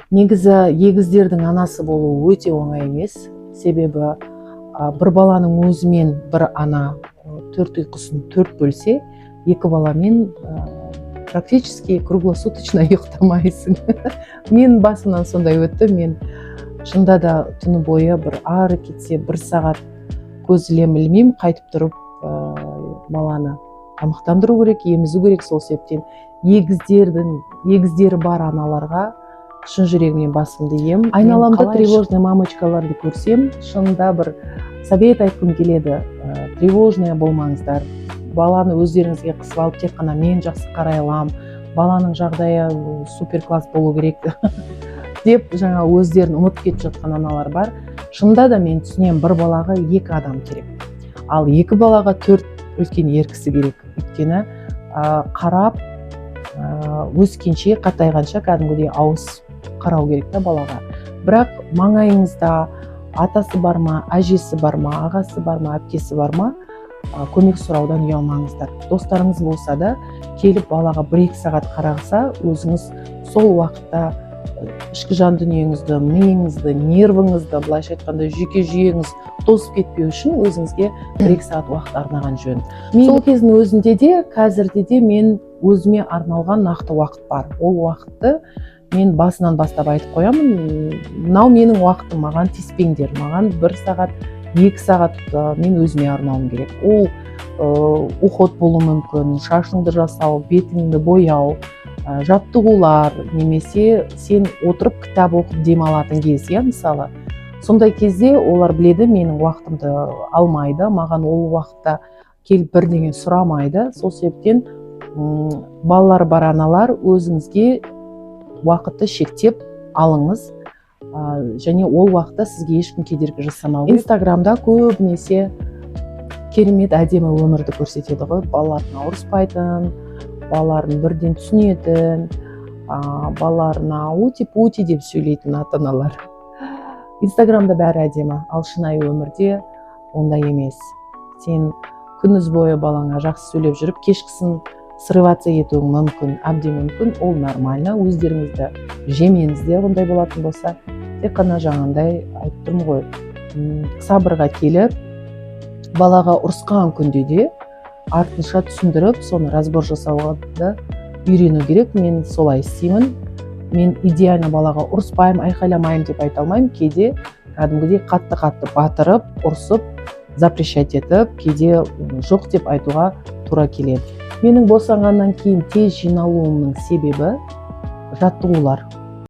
Негізі егіздердің анасы болу өте оңай емес. Себебі бір баланың өзімен бір ана 4 ұйқысын 4 бөлсе, 2 баламен практически круглосуточно ұйықтамайсың. Мен басымнан сондай өтті. Мен шында да түні бойы бір ары кетсе 1 сағат көз ілмеймін, қайтып тұрып баланы тамақтандыру керек, емізу керек. Сол себептен егіздері бар аналарға шын жүрегімнен басымды иемін. Айналамда тревожный мамочкаларды көрсем, шынында бір совет айтқым келеді. Тревожная болмаңыздар. Баланы өздеріңізге қысып алып, тек қана мен жақсы қарай аламын, баланың жағдайы супер класс болу керек деп жаңа өздерін ұмытып кетіп жатқан аналар бар. Шынында да мен түсінемін, бір балаға 2 адам керек. Ал 2 балаға 4 үлкен еркісі керек. Өйткені қарап өскенше, қатайғанша кәдімгідей ауыз қарау керек та балаға. Бірақ маңайыңызда атасы бар ма, әжесі бар ма, ағасы бар ма, әпкесі бар ма, көмек сұраудан ұялмаңыздар. Достарыңыз болса да келіп балаға 1-2 сағат қарағса, өзіңіз сол уақытта ішкі жан дүниеңізді, миыңызды, нервіңізді, былайша айтқанда жүйке жүйеңіз тозып кетпеу үшін өзіңізге 1-2 сағат уақыт арнаған жөн. Сол кездің өзінде де, қазірде де мен өзіме арналған нақты уақыт бар. Ол уақытты мен басынан бастап айтып қоямын. Мынау менің уақытым, маған тиіспеңдер. Маған 1 сағат, 2 сағат мен өзіме арнауым керек. Ол уход болуы мүмкін, шашыңды жасау, бетіңді бояу, жаттығулар, немесе сен отырып кітап оқып демалатын кез, мысалы. Сондай кезде олар біледі, менің уақытымды алмайды, маған ол уақытта келіп бірдеңе сұрамайды. Сол себептен балалар бар аналар өзіңізге уақытты шектеп алыңыз, және ол уақытта сізге ешкім кедергі жасамау. Инстаграмда көбінесе керемет әдемі өмірді көрсетеді ғой. Балаларын ауырыспайтын, балаларын бірден түсінетін, балаларына ути-пути деп сөйлейтін ата-аналар. Инстаграмда бәрі әдемі, ал шынайы өмірде ондай емес. Сен күндіз бойы балаңа жақсы сөйлеп жүріп, кешкісін срываться етуің мүмкін, әбден мүмкін, ол нормально. Өздеріңізді жемеңіздер, ондай болатын болса, тек қана жаңағындай айтып тұрмын ғой, сабырға келіп, балаға ұрысқан күнде де артынша түсіндіріп, соны разбор жасауға да үйрену керек. Мен солай істеймін. Мен идеально балаға ұрыспаймын, айқайламаймын деп айта алмаймын. Кейде кәдімгідей қатты батырып, ұрысып, запрещать етіп, кейде жоқ деп айтуға тура келеді. Менің босанғаннан кейін тез жиналуымның себебі жаттығулар.